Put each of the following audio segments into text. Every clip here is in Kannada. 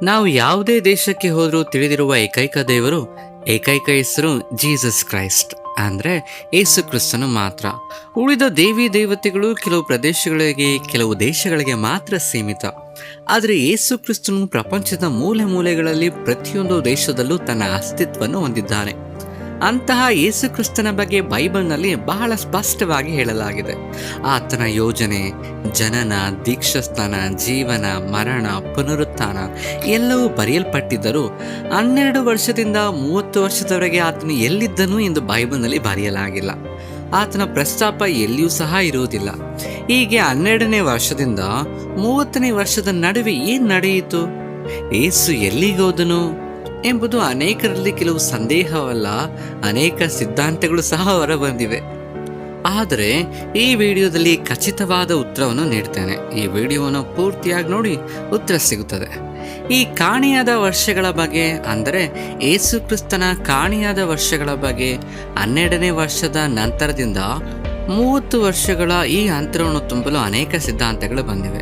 ನಾವು ಯಾವುದೇ ದೇಶಕ್ಕೆ ಹೋದರೂ ತಿಳಿದಿರುವ ಏಕೈಕ ದೇವರು, ಏಕೈಕ ಹೆಸರು ಜೀಸಸ್ ಕ್ರೈಸ್ಟ್, ಅಂದರೆ ಏಸು ಕ್ರಿಸ್ತನು ಮಾತ್ರ. ಉಳಿದ ದೇವಿ ದೇವತೆಗಳು ಕೆಲವು ಪ್ರದೇಶಗಳಿಗೆ, ಕೆಲವು ದೇಶಗಳಿಗೆ ಮಾತ್ರ ಸೀಮಿತ. ಆದರೆ ಏಸು ಕ್ರಿಸ್ತನು ಪ್ರಪಂಚದ ಮೂಲೆ ಮೂಲೆಗಳಲ್ಲಿ ಪ್ರತಿಯೊಂದು ದೇಶದಲ್ಲೂ ತನ್ನ ಅಸ್ತಿತ್ವವನ್ನು ಹೊಂದಿದ್ದಾನೆ. ಅಂತಹ ಯೇಸು ಕ್ರಿಸ್ತನ ಬಗ್ಗೆ ಬೈಬಲ್ನಲ್ಲಿ ಬಹಳ ಸ್ಪಷ್ಟವಾಗಿ ಹೇಳಲಾಗಿದೆ. ಆತನ ಯೋಜನೆ, ಜನನ, ದೀಕ್ಷಾಸ್ನಾನ, ಜೀವನ, ಮರಣ, ಪುನರುತ್ಥಾನ ಎಲ್ಲವೂ ಬರೆಯಲ್ಪಟ್ಟಿದ್ದರೂ 12 ವರ್ಷದಿಂದ 30 ವರ್ಷದವರೆಗೆ ಆತನು ಎಲ್ಲಿದ್ದನು ಎಂದು ಬೈಬಲ್ನಲ್ಲಿ ಬರೆಯಲಾಗಿಲ್ಲ. ಆತನ ಪ್ರಸ್ತಾಪ ಎಲ್ಲಿಯೂ ಸಹ ಇರುವುದಿಲ್ಲ. ಹೀಗೆ 12ನೇ ವರ್ಷದಿಂದ 30ನೇ ವರ್ಷದ ನಡುವೆ ಏನು ನಡೆಯಿತು? ಯೇಸು ಎಲ್ಲಿಗೋದನು ಎಂಬುದು ಅನೇಕರಲ್ಲಿ ಕೆಲವು ಸಂದೇಹವಲ್ಲ, ಅನೇಕ ಸಿದ್ಧಾಂತಗಳು ಸಹ ಹೊರಬಂದಿವೆ. ಆದರೆ ಈ ವಿಡಿಯೋದಲ್ಲಿ ಖಚಿತವಾದ ಉತ್ತರವನ್ನು ನೀಡ್ತೇನೆ. ಈ ವಿಡಿಯೋವನ್ನು ಪೂರ್ತಿಯಾಗಿ ನೋಡಿ ಉತ್ತರ ಸಿಗುತ್ತದೆ. ಈ ಕಾಣೆಯಾದ ವರ್ಷಗಳ ಬಗ್ಗೆ, ಅಂದರೆ ಯೇಸು ಕ್ರಿಸ್ತನ ಕಾಣೆಯಾದ ವರ್ಷಗಳ ಬಗ್ಗೆ 12ನೇ ವರ್ಷದ ನಂತರದಿಂದ 30 ವರ್ಷಗಳ ಈ ಅಂತರವನ್ನು ತುಂಬಲು ಅನೇಕ ಸಿದ್ಧಾಂತಗಳು ಬಂದಿವೆ.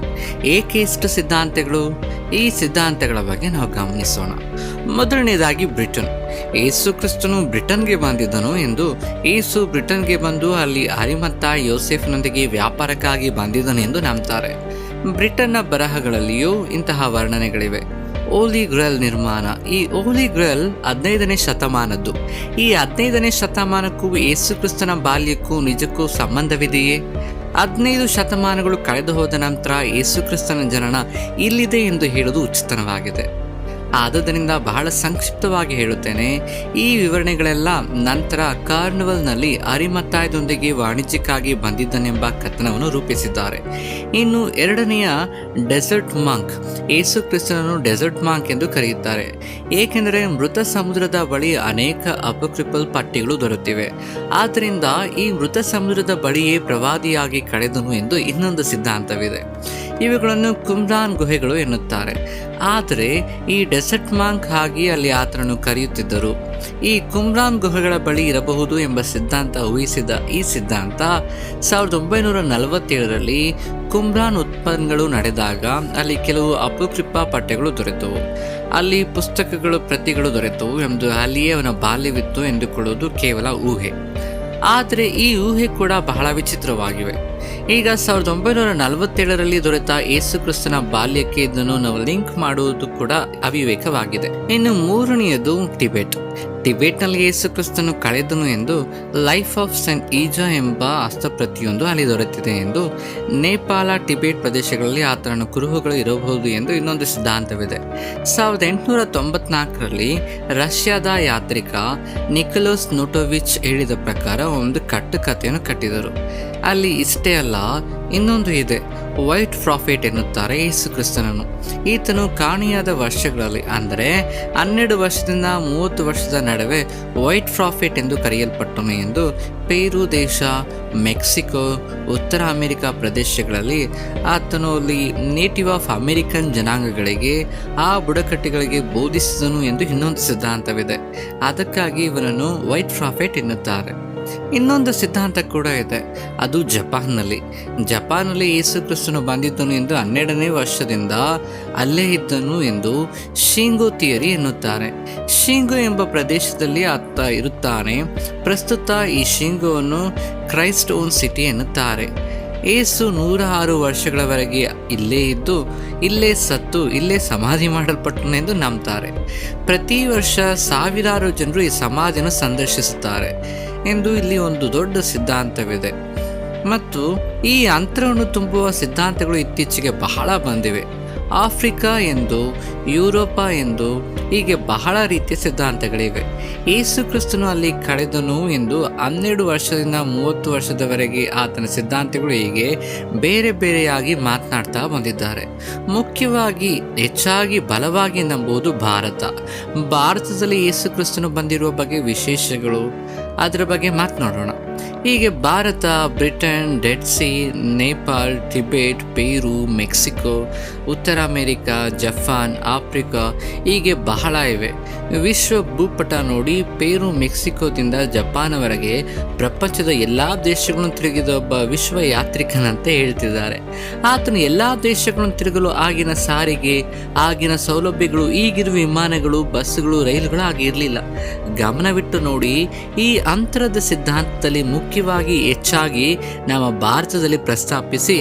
ಏಕೆ ಇಷ್ಟು ಸಿದ್ಧಾಂತಗಳು? ಈ ಸಿದ್ಧಾಂತಗಳ ಬಗ್ಗೆ ನಾವು ಗಮನಿಸೋಣ. ಮೊದಲನೇದಾಗಿ ಬ್ರಿಟನ್. ಯೇಸು ಕ್ರಿಸ್ತನು ಬ್ರಿಟನ್ಗೆ ಬಂದಿದ್ದನು ಎಂದು, ಯೇಸು ಬ್ರಿಟನ್ಗೆ ಬಂದು ಅಲ್ಲಿ ಅರಿಮತ್ತ ಯೋಸೆಫ್ನೊಂದಿಗೆ ವ್ಯಾಪಾರಕ್ಕಾಗಿ ಬಂದಿದ್ದನು ಎಂದು ನಂಬ್ತಾರೆ. ಬ್ರಿಟನ್ನ ಬರಹಗಳಲ್ಲಿಯೂ ಇಂತಹ ವರ್ಣನೆಗಳಿವೆ. ಹೋಲಿ ಗ್ರೇಲ್ ನಿರ್ಮಾಣ. ಈ ಹೋಲಿ ಗ್ರೇಲ್ 15ನೇ ಶತಮಾನದ್ದು. ಈ 15ನೇ ಶತಮಾನಕ್ಕೂ ಯೇಸು ಕ್ರಿಸ್ತನ ಬಾಲ್ಯಕ್ಕೂ ನಿಜಕ್ಕೂ ಸಂಬಂಧವಿದೆಯೇ? 15 ಶತಮಾನಗಳು ಕಳೆದು ಹೋದ ನಂತರ ಯೇಸು ಕ್ರಿಸ್ತನ ಜನನ ಇಲ್ಲಿದೆ ಎಂದು ಹೇಳುವುದು ಉಚಿತವಾಗಿದೆ. ಆದುದರಿಂದ ಬಹಳ ಸಂಕ್ಷಿಪ್ತವಾಗಿ ಹೇಳುತ್ತೇನೆ. ಈ ವಿವರಣೆಗಳೆಲ್ಲ ನಂತರ ಕಾರ್ನಿವಲ್ನಲ್ಲಿ ಅರಿಮತ್ತಾಯದೊಂದಿಗೆ ವಾಣಿಜ್ಯಕ್ಕಾಗಿ ಬಂದಿದ್ದನೆಂಬ ಕಥನವನ್ನು ರೂಪಿಸಿದ್ದಾರೆ. ಇನ್ನು ಎರಡನೆಯ ಡೆಸರ್ಟ್ ಮಾಂಕ್. ಯೇಸು ಕ್ರಿಸ್ತನನ್ನು ಡೆಸರ್ಟ್ ಮಾಂಕ್ ಎಂದು ಕರೆಯುತ್ತಾರೆ, ಏಕೆಂದರೆ ಮೃತ ಸಮುದ್ರದ ಬಳಿ ಅನೇಕ ಅಪಕ್ರಿಪಲ್ ಪಟ್ಟಿಗಳು ದೊರೆತಿವೆ. ಆದ್ದರಿಂದ ಈ ಮೃತ ಸಮುದ್ರದ ಬಳಿಯೇ ಪ್ರವಾದಿಯಾಗಿ ಕಳೆದನು ಎಂದು ಇನ್ನೊಂದು ಸಿದ್ಧಾಂತವಿದೆ. ಇವುಗಳನ್ನು ಕುಮ್ರಾನ್ ಗುಹೆಗಳು ಎನ್ನುತ್ತಾರೆ. ಆದರೆ ಈ ಡೆಸರ್ಟ್ ಮಾಂಕ್ ಆಗಿ ಅಲ್ಲಿ ಆತನನ್ನು ಕರೆಯುತ್ತಿದ್ದರು. ಈ ಕುಮ್ರಾನ್ ಗುಹೆಗಳ ಬಳಿ ಇರಬಹುದು ಎಂಬ ಸಿದ್ಧಾಂತ ಊಹಿಸಿದ ಈ ಸಿದ್ಧಾಂತ 1947ರಲ್ಲಿ ಕುಮ್ರಾನ್ ಉತ್ಪನ್ನಗಳು ನಡೆದಾಗ ಅಲ್ಲಿ ಕೆಲವು ಅಪಕ್ರಿಪ ಪಠ್ಯಗಳು ದೊರೆತವು. ಅಲ್ಲಿ ಪುಸ್ತಕಗಳು, ಪ್ರತಿಗಳು ದೊರೆತವು ಎಂದು, ಅಲ್ಲಿಯೇ ಅವನ ಬಾಲ್ಯವಿತ್ತು ಎಂದುಕೊಳ್ಳುವುದು ಕೇವಲ ಊಹೆ. ಆದರೆ ಈ ಊಹೆ ಕೂಡ ಬಹಳ ವಿಚಿತ್ರವಾಗಿವೆ. ಈಗ 1947ರಲ್ಲಿ ದೊರೆತ ಯೇಸು ಕ್ರಿಸ್ತನ ಬಾಲ್ಯಕ್ಕೆ ಇದನ್ನು ನಾವು ಲಿಂಕ್ ಮಾಡುವುದು ಕೂಡ ಅವಿವೇಕವಾಗಿದೆ. ಇನ್ನು ಮೂರನೆಯದು ಟಿಬೆಟ್. ಟಿಬೆಟ್ನಲ್ಲಿ ಯೇಸು ಕ್ರಿಸ್ತನು ಕಳೆದನು ಎಂದು ಲೈಫ್ ಆಫ್ ಸೆಂಟ್ ಈಜಾ ಎಂಬ ಹಸ್ತಪ್ರತಿಯೊಂದು ಅಲ್ಲಿ ದೊರೆತಿದೆ ಎಂದು, ನೇಪಾಳ, ಟಿಬೆಟ್ ಪ್ರದೇಶಗಳಲ್ಲಿ ಆತನ ಕುರುಹುಗಳು ಇರಬಹುದು ಎಂದು ಇನ್ನೊಂದು ಸಿದ್ಧಾಂತವಿದೆ. 1894ರಲ್ಲಿ ರಷ್ಯಾದ ಯಾತ್ರಿಕ ನಿಕೋಲಸ್ ನೋಟೋವಿಚ್ ಹೇಳಿದ ಪ್ರಕಾರ ಒಂದು ಕಟ್ಟುಕತೆಯನ್ನು ಕಟ್ಟಿದರು. ಅಲ್ಲಿ ಇಷ್ಟೇ ಅಲ್ಲ, ಇನ್ನೊಂದು ಇದೆ. ವೈಟ್ ಪ್ರಾಫಿಟ್ ಎನ್ನುತ್ತಾರೆ ಯೇಸು ಕ್ರಿಸ್ತನನ್ನು. ಈತನು ಕಾಣೆಯಾದ ವರ್ಷಗಳಲ್ಲಿ, ಅಂದರೆ 12 ವರ್ಷದಿಂದ 30 ವರ್ಷದ ನಡುವೆ ವೈಟ್ ಪ್ರಾಫಿಟ್ ಎಂದು ಕರೆಯಲ್ಪಟ್ಟನು ಎಂದು ಪೇರು ದೇಶ, ಮೆಕ್ಸಿಕೋ, ಉತ್ತರ ಅಮೆರಿಕ ಪ್ರದೇಶಗಳಲ್ಲಿ ಆತನು ಅಲ್ಲಿ ನೇಟಿವ್ ಆಫ್ ಅಮೆರಿಕನ್ ಜನಾಂಗಗಳಿಗೆ, ಆ ಬುಡಕಟ್ಟುಗಳಿಗೆ ಬೋಧಿಸಿದನು ಎಂದು ಇನ್ನೊಂದು ಸಿದ್ಧಾಂತವಿದೆ. ಅದಕ್ಕಾಗಿ ಇವನನ್ನು ವೈಟ್ ಪ್ರಾಫಿಟ್ ಎನ್ನುತ್ತಾರೆ. ಇನ್ನೊಂದು ಸಿದ್ಧಾಂತ ಕೂಡ ಇದೆ. ಅದು ಜಪಾನ್ನಲ್ಲಿ ಯೇಸು ಕ್ರಿಸ್ತನು ಬಂದಿದ್ದನು ಎಂದು 12ನೇ ವರ್ಷದಿಂದ ಅಲ್ಲೇ ಇದ್ದನು ಎಂದು ಶಿಂಗೋ ಥಿಯರಿ ಎನ್ನುತ್ತಾರೆ. ಶಿಂಗೋ ಎಂಬ ಪ್ರದೇಶದಲ್ಲಿ ಆತ ಇರುತ್ತಾನೆ. ಪ್ರಸ್ತುತ ಈ ಶಿಂಗೋವನ್ನು ಕ್ರೈಸ್ಟ್ ಓನ್ ಸಿಟಿ ಎನ್ನುತ್ತಾರೆ. ಯೇಸು 106 ವರ್ಷಗಳವರೆಗೆ ಇಲ್ಲೇ ಇದ್ದು, ಇಲ್ಲೇ ಸತ್ತು, ಇಲ್ಲೇ ಸಮಾಧಿ ಮಾಡಲ್ಪಟ್ಟನು ಎಂದು ನಂಬ್ತಾರೆ. ಪ್ರತಿ ವರ್ಷ ಸಾವಿರಾರು ಜನರು ಈ ಸಮಾಧಿಯನ್ನು ಸಂದರ್ಶಿಸುತ್ತಾರೆ ಎಂದು ಇಲ್ಲಿ ಒಂದು ದೊಡ್ಡ ಸಿದ್ಧಾಂತವಿದೆ. ಮತ್ತು ಈ ಅಂತರವನ್ನು ತುಂಬುವ ಸಿದ್ಧಾಂತಗಳು ಇತ್ತೀಚೆಗೆ ಬಹಳ ಬಂದಿವೆ. ಆಫ್ರಿಕಾ ಎಂದು, ಯುರೋಪ ಎಂದು, ಹೀಗೆ ಬಹಳ ರೀತಿಯ ಸಿದ್ಧಾಂತಗಳಿವೆ. ಯೇಸು ಕ್ರಿಸ್ತನು ಅಲ್ಲಿ ಕಳೆದನು ಎಂದು 12 ವರ್ಷದಿಂದ 30 ವರ್ಷದವರೆಗೆ ಆತನ ಸಿದ್ಧಾಂತಗಳು ಹೀಗೆ ಬೇರೆ ಬೇರೆಯಾಗಿ ಮಾತನಾಡ್ತಾ ಬಂದಿದ್ದಾರೆ. ಮುಖ್ಯವಾಗಿ ಹೆಚ್ಚಾಗಿ ಬಲವಾಗಿ ನಂಬುವುದು ಭಾರತದಲ್ಲಿ ಯೇಸು ಕ್ರಿಸ್ತನು ಬಂದಿರುವ ಬಗ್ಗೆ ವಿಶೇಷಗಳು, ಅದರ ಬಗ್ಗೆ ಮಾತನಾಡೋಣ. ಹೀಗೆ Bharat, Britain, dead C, Nepal, Tibet, ಪೇರು, ಮೆಕ್ಸಿಕೋ, ಉತ್ತರ ಅಮೆರಿಕ, ಜಪಾನ್, ಆಫ್ರಿಕಾ ಹೀಗೆ ಬಹಳ ಇವೆ. ವಿಶ್ವ ಭೂಪಟ ನೋಡಿ ಪೇರು, ಮೆಕ್ಸಿಕೋದಿಂದ ಜಪಾನ್ವರೆಗೆ ಪ್ರಪಂಚದ ಎಲ್ಲ ದೇಶಗಳನ್ನು ತಿರುಗಿದ ಒಬ್ಬ ವಿಶ್ವ ಯಾತ್ರಿಕನಂತೆ ಹೇಳ್ತಿದ್ದಾರೆ. ಆತನು ಎಲ್ಲ ದೇಶಗಳನ್ನು ತಿರುಗಲು ಆಗಿನ ಸಾರಿಗೆ, ಆಗಿನ ಸೌಲಭ್ಯಗಳು ಈಗಿರುವ ವಿಮಾನಗಳು, ಬಸ್ಗಳು, ರೈಲುಗಳು ಆಗಿರಲಿಲ್ಲ. ಗಮನವಿಟ್ಟು ನೋಡಿ, ಈ ಅಂತರದ ಸಿದ್ಧಾಂತದಲ್ಲಿ ಮುಖ್ಯವಾಗಿ ಹೆಚ್ಚಾಗಿ ನಮ್ಮ ಭಾರತದಲ್ಲಿ ಪ್ರಸ್ತಾಪಿಸಿ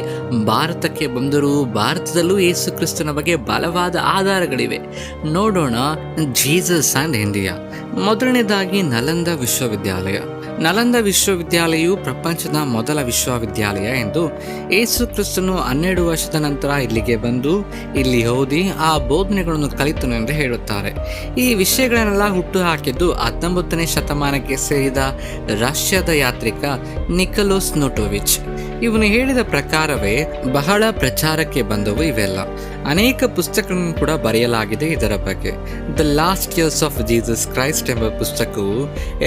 ಭಾರತಕ್ಕೆ ಬಂದರೂ ಭಾರತದಲ್ಲೂ ಯೇಸು ಕ್ರಿಸ್ತನ ಬಗ್ಗೆ ಬಲವಾದ ಆಧಾರಗಳಿವೆ. ನೋಡೋಣ. Jesus and India. ಮೊದಲನೇದಾಗಿ ನಲಂದ ವಿಶ್ವವಿದ್ಯಾಲಯ. ನಲಂದ ವಿಶ್ವವಿದ್ಯಾಲಯವು ಪ್ರಪಂಚದ ಮೊದಲ ವಿಶ್ವವಿದ್ಯಾಲಯ ಎಂದು ಯೇಸು ಕ್ರಿಸ್ತನು 12 ವರ್ಷದ ನಂತರ ಇಲ್ಲಿಗೆ ಬಂದು ಇಲ್ಲಿ ಓದಿ ಆ ಬೋಧನೆಗಳನ್ನು ಕಲಿತನು ಎಂದು ಹೇಳುತ್ತಾರೆ. ಈ ವಿಷಯಗಳನ್ನೆಲ್ಲ ಹುಟ್ಟು ಹಾಕಿದ್ದು 19ನೇ ಶತಮಾನಕ್ಕೆ ಸೇರಿದ ರಷ್ಯಾದ ಯಾತ್ರಿಕ ನಿಕೋಲಸ್ ನೋಟೋವಿಚ್. ಇವನು ಹೇಳಿದ ಪ್ರಕಾರವೇ ಬಹಳ ಪ್ರಚಾರಕ್ಕೆ ಬಂದವು ಇವೆಲ್ಲ. ಅನೇಕ ಪುಸ್ತಕಗಳನ್ನು ಕೂಡ ಬರೆಯಲಾಗಿದೆ ಇದರ ಬಗ್ಗೆ. The last years of Jesus Christ ಎಂಬ ಪುಸ್ತಕವು,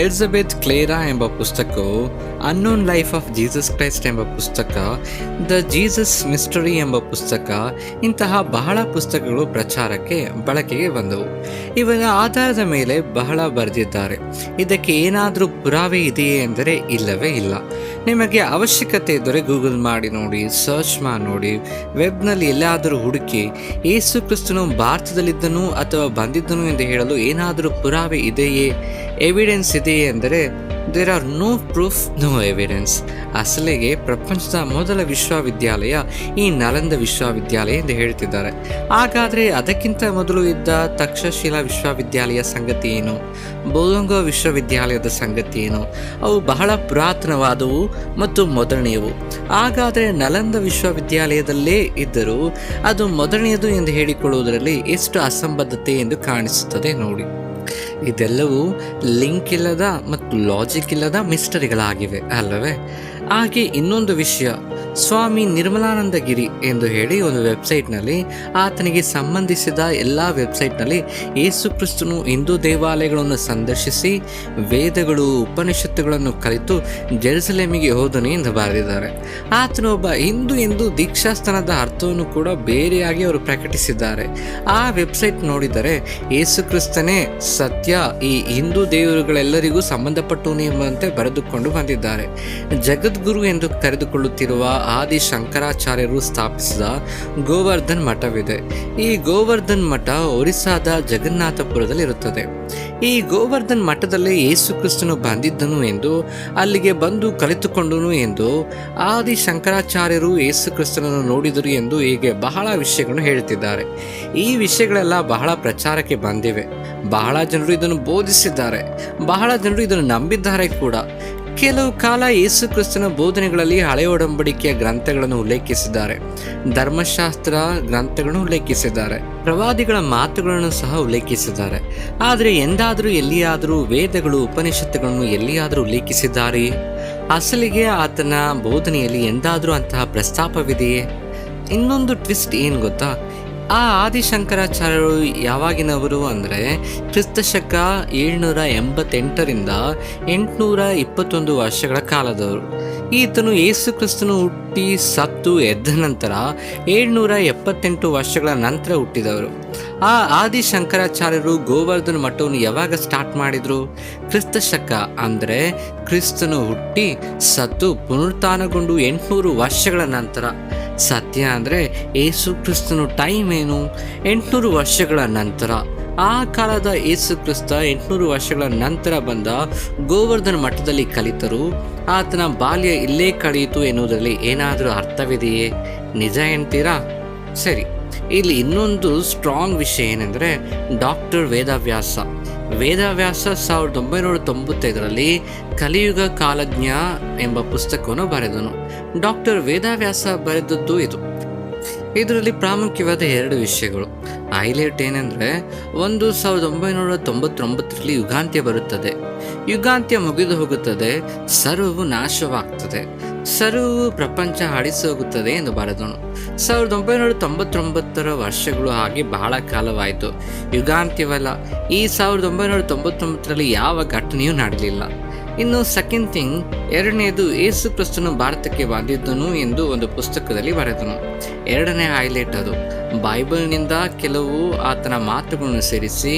ಎಲಿಜಬೆತ್ ಕ್ಲೇರಾ ಎಂಬ ಪುಸ್ತಕವು, unknown life of Jesus Christ ಎಂಬ ಪುಸ್ತಕ, ದ ಜೀಸಸ್ ಮಿಸ್ಟರಿ ಎಂಬ ಪುಸ್ತಕ, ಇಂತಹ ಬಹಳ ಪುಸ್ತಕಗಳು ಪ್ರಚಾರಕ್ಕೆ ಬಳಕೆಗೆ ಬಂದವು. ಇವರ ಆಧಾರದ ಮೇಲೆ ಬಹಳ ಬರೆದಿದ್ದಾರೆ. ಇದಕ್ಕೆ ಏನಾದರೂ ಪುರಾವೆ ಇದೆಯೇ ಎಂದರೆ ಇಲ್ಲವೇ ಇಲ್ಲ. ನಿಮಗೆ ಅವಶ್ಯಕತೆ ಇದ್ದರೆ ಗೂಗಲ್ ಮಾಡಿ ನೋಡಿ, ಸರ್ಚ್ ಮಾಡಿ ನೋಡಿ, ವೆಬ್ನಲ್ಲಿ ಎಲ್ಲಾದರೂ ಹುಡುಕಿ ಯೇಸು ಕ್ರಿಸ್ತನು ಭಾರತದಲ್ಲಿದ್ದನು ಅಥವಾ ಬಂದಿದ್ದನು ಎಂದು ಹೇಳಲು ಏನಾದರೂ ಪುರಾವೆ ಇದೆಯೇ, ಎವಿಡೆನ್ಸ್ ಇದೆಯೇ ಎಂದರೆ there are no proof, no evidence. ಅಸಲಿಗೆ ಪ್ರಪಂಚದ ಮೊದಲ ವಿಶ್ವವಿದ್ಯಾಲಯ ಈ ನಲಂದ ವಿಶ್ವವಿದ್ಯಾಲಯ ಎಂದು ಹೇಳ್ತಿದ್ದಾರೆ. ಹಾಗಾದರೆ ಅದಕ್ಕಿಂತ ಮೊದಲು ಇದ್ದ ತಕ್ಷಶಿಲಾ ವಿಶ್ವವಿದ್ಯಾಲಯ ಸಂಗತಿ ಏನು, ಬೋಲೊಂಗೋ ವಿಶ್ವವಿದ್ಯಾಲಯದ ಸಂಗತಿ ಏನು? ಅವು ಬಹಳ ಪುರಾತನವಾದವು ಮತ್ತು ಮೊದಲನೆಯವು. ಹಾಗಾದರೆ ನಲಂದ ವಿಶ್ವವಿದ್ಯಾಲಯದಲ್ಲೇ ಇದ್ದರೂ ಅದು ಮೊದಲನೆಯದು ಎಂದು ಹೇಳಿಕೊಳ್ಳುವುದರಲ್ಲಿ ಎಷ್ಟು ಅಸಂಬದ್ಧತೆ ಎಂದು ಕಾಣಿಸುತ್ತದೆ ನೋಡಿ. ಇದೆಲ್ಲವೂ ಲಿಂಕ್ ಇಲ್ಲದ ಮತ್ತು ಲಾಜಿಕ್ ಇಲ್ಲದ ಮಿಸ್ಟರಿಗಳಾಗಿವೆ ಅಲ್ಲವೇ? ಹಾಗೆ ಇನ್ನೊಂದು ವಿಷಯ, ಸ್ವಾಮಿ ನಿರ್ಮಲಾನಂದಗಿರಿ ಎಂದು ಹೇಳಿ ಒಂದು ವೆಬ್ಸೈಟ್ನಲ್ಲಿ, ಆತನಿಗೆ ಸಂಬಂಧಿಸಿದ ಎಲ್ಲ ವೆಬ್ಸೈಟ್ನಲ್ಲಿ ಯೇಸು ಕ್ರಿಸ್ತನು ಹಿಂದೂ ದೇವಾಲಯಗಳನ್ನು ಸಂದರ್ಶಿಸಿ ವೇದಗಳು, ಉಪನಿಷತ್ತುಗಳನ್ನು ಕಲಿತು ಜೆರುಸಲೇಮಿಗೆ ಹೋದನು ಎಂದು ಬರೆದಿದ್ದಾರೆ. ಆತನು ಒಬ್ಬ ಹಿಂದೂ ಎಂದು ದೀಕ್ಷಾಸ್ಥಾನದ ಅರ್ಥವನ್ನು ಕೂಡ ಬೇರೆಯಾಗಿ ಅವರು ಪ್ರಕಟಿಸಿದ್ದಾರೆ. ಆ ವೆಬ್ಸೈಟ್ ನೋಡಿದರೆ ಯೇಸು ಕ್ರಿಸ್ತನೇ ಸತ್ಯ, ಈ ಹಿಂದೂ ದೇವರುಗಳೆಲ್ಲರಿಗೂ ಸಂಬಂಧಪಟ್ಟವನು ಎಂಬಂತೆ ಬರೆದುಕೊಂಡು ಬಂದಿದ್ದಾರೆ. ಜಗದ್ಗುರು ಎಂದು ಕರೆದುಕೊಳ್ಳುತ್ತಿರುವ ಆದಿ ಶಂಕರಾಚಾರ್ಯರು ಸ್ಥಾಪಿಸಿದ ಗೋವರ್ಧನ್ ಮಠವಿದೆ. ಈ ಗೋವರ್ಧನ್ ಮಠ ಒರಿಸ್ಸಾದ ಜಗನ್ನಾಥಪುರದಲ್ಲಿರುತ್ತದೆ. ಈ ಗೋವರ್ಧನ್ ಮಠದಲ್ಲಿ ಯೇಸು ಕ್ರಿಸ್ತನು ಬಂದಿದ್ದನು ಎಂದು, ಅಲ್ಲಿಗೆ ಬಂದು ಕಲಿತುಕೊಂಡನು ಎಂದು, ಆದಿ ಶಂಕರಾಚಾರ್ಯರು ಯೇಸು ಕ್ರಿಸ್ತನನ್ನು ನೋಡಿದರು ಎಂದು, ಹೀಗೆ ಬಹಳ ವಿಷಯಗಳನ್ನು ಹೇಳುತ್ತಿದ್ದಾರೆ. ಈ ವಿಷಯಗಳೆಲ್ಲ ಬಹಳ ಪ್ರಚಾರಕ್ಕೆ ಬಂದಿವೆ. ಬಹಳ ಜನರು ಇದನ್ನು ಬೋಧಿಸಿದ್ದಾರೆ, ಬಹಳ ಜನರು ಇದನ್ನು ನಂಬಿದ್ದಾರೆ ಕೂಡ. ಕೆಲವು ಕಾಲ ಯೇಸು ಕ್ರಿಸ್ತನ ಬೋಧನೆಗಳಲ್ಲಿ ಹಳೆಯ ಒಡಂಬಡಿಕೆಯ ಗ್ರಂಥಗಳನ್ನು ಉಲ್ಲೇಖಿಸಿದ್ದಾರೆ, ಧರ್ಮಶಾಸ್ತ್ರ ಗ್ರಂಥಗಳನ್ನು ಉಲ್ಲೇಖಿಸಿದ್ದಾರೆ, ಪ್ರವಾದಿಗಳ ಮಾತುಗಳನ್ನು ಸಹ ಉಲ್ಲೇಖಿಸಿದ್ದಾರೆ. ಆದರೆ ಎಂದಾದರೂ ಎಲ್ಲಿಯಾದರೂ ವೇದಗಳು, ಉಪನಿಷತ್ತುಗಳನ್ನು ಎಲ್ಲಿಯಾದರೂ ಉಲ್ಲೇಖಿಸಿದ್ದಾರೆ? ಅಸಲಿಗೆ ಆತನ ಬೋಧನೆಯಲ್ಲಿ ಎಂದಾದರೂ ಅಂತಹ ಪ್ರಸ್ತಾಪವಿದೆಯೇ? ಇನ್ನೊಂದು ಟ್ವಿಸ್ಟ್ ಏನು ಗೊತ್ತಾ? ಆ ಆದಿಶಂಕರಾಚಾರ್ಯರು ಯಾವಾಗಿನವರು ಅಂದರೆ ಕ್ರಿಸ್ತಶಕ 788ರಿಂದ 821 ವರ್ಷಗಳ ಕಾಲದವರು. ಈತನು ಯೇಸು ಕ್ರಿಸ್ತನು ಹುಟ್ಟಿ ಸತ್ತು ಎದ್ದ ನಂತರ 778 ವರ್ಷಗಳ ನಂತರ ಹುಟ್ಟಿದವರು. ಆ ಆದಿಶಂಕರಾಚಾರ್ಯರು ಗೋವರ್ಧನ ಮಠವನ್ನು ಯಾವಾಗ ಸ್ಟಾರ್ಟ್ ಮಾಡಿದರು? ಕ್ರಿಸ್ತಶಕ ಅಂದರೆ ಕ್ರಿಸ್ತನು ಹುಟ್ಟಿ ಸತ್ತು ಪುನರುತ್ಥಾನಗೊಂಡು 800 ವರ್ಷಗಳ ನಂತರ. ಸತ್ಯ ಅಂದರೆ ಯೇಸು ಕ್ರಿಸ್ತನು ಟೈಮ್ ಏನು? 800 ವರ್ಷಗಳ ನಂತರ. ಆ ಕಾಲದ ಯೇಸು ಕ್ರಿಸ್ತ 800 ವರ್ಷಗಳ ನಂತರ ಬಂದ ಗೋವರ್ಧನ ಮಠದಲ್ಲಿ ಕಲಿತರು. ಆತನ ಬಾಲ್ಯ ಇಲ್ಲೇ ಕಳೆಯಿತು ಎನ್ನುವುದರಲ್ಲಿ ಏನಾದರೂ ಅರ್ಥವಿದೆಯೇ? ನಿಜ ಎಂತೀರಾ? ಸರಿ, ಇಲ್ಲಿ ಇನ್ನೊಂದು ಸ್ಟ್ರಾಂಗ್ ವಿಷಯ ಏನೆಂದರೆ ಡಾಕ್ಟರ್ ವೇದವ್ಯಾಸ 1995ರಲ್ಲಿ ಕಲಿಯುಗ ಕಾಲಜ್ಞ ಎಂಬ ಪುಸ್ತಕವನ್ನು ಬರೆದನು. ಡಾಕ್ಟರ್ ವೇದವ್ಯಾಸ ಬರೆದದ್ದು ಇದು. ಇದರಲ್ಲಿ ಪ್ರಾಮುಖ್ಯವಾದ 2 ವಿಷಯಗಳು ಹೈಲೈಟ್ ಏನೆಂದರೆ, 1999ರಲ್ಲಿ ಯುಗಾಂತ್ಯ ಬರುತ್ತದೆ, ಯುಗಾಂತ್ಯ ಮುಗಿದು ಹೋಗುತ್ತದೆ, ಸರ್ವವು ನಾಶವಾಗ್ತದೆ, ಸರ್ವವು ಪ್ರಪಂಚ ಅಳಿಸಿ ಹೋಗುತ್ತದೆ ಎಂದು ಬರೆದನು. 1999 ವರ್ಷಗಳು ಹಾಗೆ ಬಹಳ ಕಾಲವಾಯಿತು. ಯುಗಾಂತ್ಯವಲ್ಲ, ಈ 1999ರಲ್ಲಿ ಯಾವ ಘಟನೆಯೂ ನಡೆಯಲಿಲ್ಲ. ಇನ್ನು ಸೆಕೆಂಡ್ ಥಿಂಗ್, ಎರಡನೇದು, ಯೇಸು ಕ್ರಿಸ್ತನು ಭಾರತಕ್ಕೆ ಬಂದಿದ್ದನು ಎಂದು ಒಂದು ಪುಸ್ತಕದಲ್ಲಿ ಬರೆದನು. ಎರಡನೇ ಹೈಲೈಟ್ ಅದು. ಬೈಬಲ್ನಿಂದ ಕೆಲವು ಆತನ ಮಾತುಗಳನ್ನು ಸೇರಿಸಿ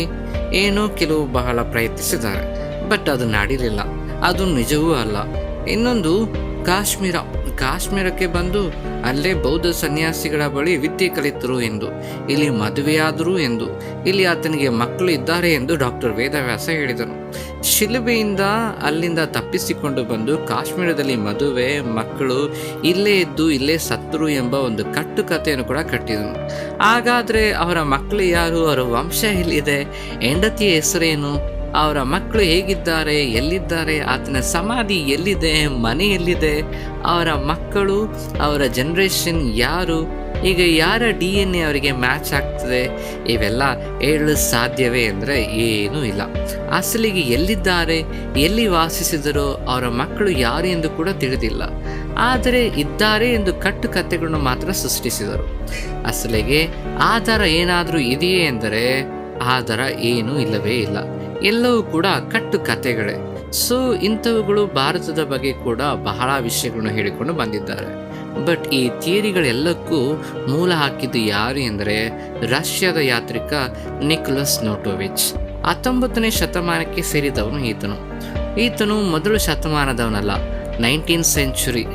ಕೆಲವು ಬಹಳ ಪ್ರಯತ್ನಿಸಿದ್ದಾರೆ, ಬಟ್ ಅದು ನಡೀಲಿಲ್ಲ, ಅದು ನಿಜವೂ ಅಲ್ಲ. ಇನ್ನೊಂದು, ಕಾಶ್ಮೀರಕ್ಕೆ ಬಂದು ಅಲ್ಲೇ ಬೌದ್ಧ ಸನ್ಯಾಸಿಗಳ ಬಳಿ ವಿದ್ಯೆ ಕಲಿತರು ಎಂದು, ಇಲ್ಲಿ ಮದುವೆಯಾದರು ಎಂದು, ಇಲ್ಲಿ ಆತನಿಗೆ ಮಕ್ಕಳು ಇದ್ದಾರೆ ಎಂದು ಡಾಕ್ಟರ್ ವೇದವ್ಯಾಸ ಹೇಳಿದನು. ಶಿಲುಬೆಯಿಂದ ಅಲ್ಲಿಂದ ತಪ್ಪಿಸಿಕೊಂಡು ಬಂದು ಕಾಶ್ಮೀರದಲ್ಲಿ ಮದುವೆ, ಮಕ್ಕಳು, ಇಲ್ಲೇ ಇದ್ದು ಇಲ್ಲೇ ಸತ್ತರು ಎಂಬ ಒಂದು ಕಟ್ಟುಕತೆಯನ್ನು ಕೂಡ ಕಟ್ಟಿದನು. ಹಾಗಾದ್ರೆ ಅವರ ಮಕ್ಕಳು ಯಾರು? ಅವರ ವಂಶ ಎಲ್ಲಿದೆ? ಹೆಂಡತಿಯ ಹೆಸರೇನು? ಅವರ ಮಕ್ಕಳು ಹೇಗಿದ್ದಾರೆ? ಎಲ್ಲಿದ್ದಾರೆ? ಆತನ ಸಮಾಧಿ ಎಲ್ಲಿದೆ? ಮನೆ ಎಲ್ಲಿದೆ? ಅವರ ಮಕ್ಕಳು, ಅವರ ಜನರೇಷನ್ ಯಾರು? ಈಗ ಯಾರ DNA ಅವರಿಗೆ ಮ್ಯಾಚ್ ಆಗ್ತದೆ? ಇವೆಲ್ಲ ಹೇಳಲು ಸಾಧ್ಯವೇ ಅಂದರೆ ಏನೂ ಇಲ್ಲ. ಅಸಲಿಗೆ ಎಲ್ಲಿದ್ದಾರೆ, ಎಲ್ಲಿ ವಾಸಿಸಿದರೋ, ಅವರ ಮಕ್ಕಳು ಯಾರು ಎಂದು ಕೂಡ ತಿಳಿದಿಲ್ಲ. ಆದರೆ ಇದ್ದಾರೆ ಎಂದು ಕಟ್ಟುಕತೆಗಳನ್ನು ಮಾತ್ರ ಸೃಷ್ಟಿಸಿದರು. ಅಸಲಿಗೆ ಆಧಾರ ಏನಾದರೂ ಇದೆಯೇ ಎಂದರೆ ಆಧಾರ ಏನೂ ಇಲ್ಲವೇ ಇಲ್ಲ. ಎಲ್ಲವೂ ಕೂಡ ಕಟ್ಟುಕತೆಗಳೇ. ಸೊ ಇಂಥವುಗಳು ಭಾರತದ ಬಗ್ಗೆ ಕೂಡ ಬಹಳ ವಿಷಯಗಳನ್ನು ಹೇಳಿಕೊಂಡು ಬಂದಿದ್ದಾರೆ. ಬಟ್ ಈ ಥಿಯರಿಗಳೆಲ್ಲಕ್ಕೂ ಮೂಲ ಹಾಕಿದ್ದು ಯಾರು ಎಂದರೆ ರಷ್ಯಾದ ಯಾತ್ರಿಕ ನಿಕೋಲಸ್ ನೋಟೋವಿಚ್. 19ನೇ ಶತಮಾನಕ್ಕೆ ಸೇರಿದವನು ಈತನು ಮೊದಲು ಶತಮಾನದವನಲ್ಲ, 19th ಸೆಂಚುರಿ.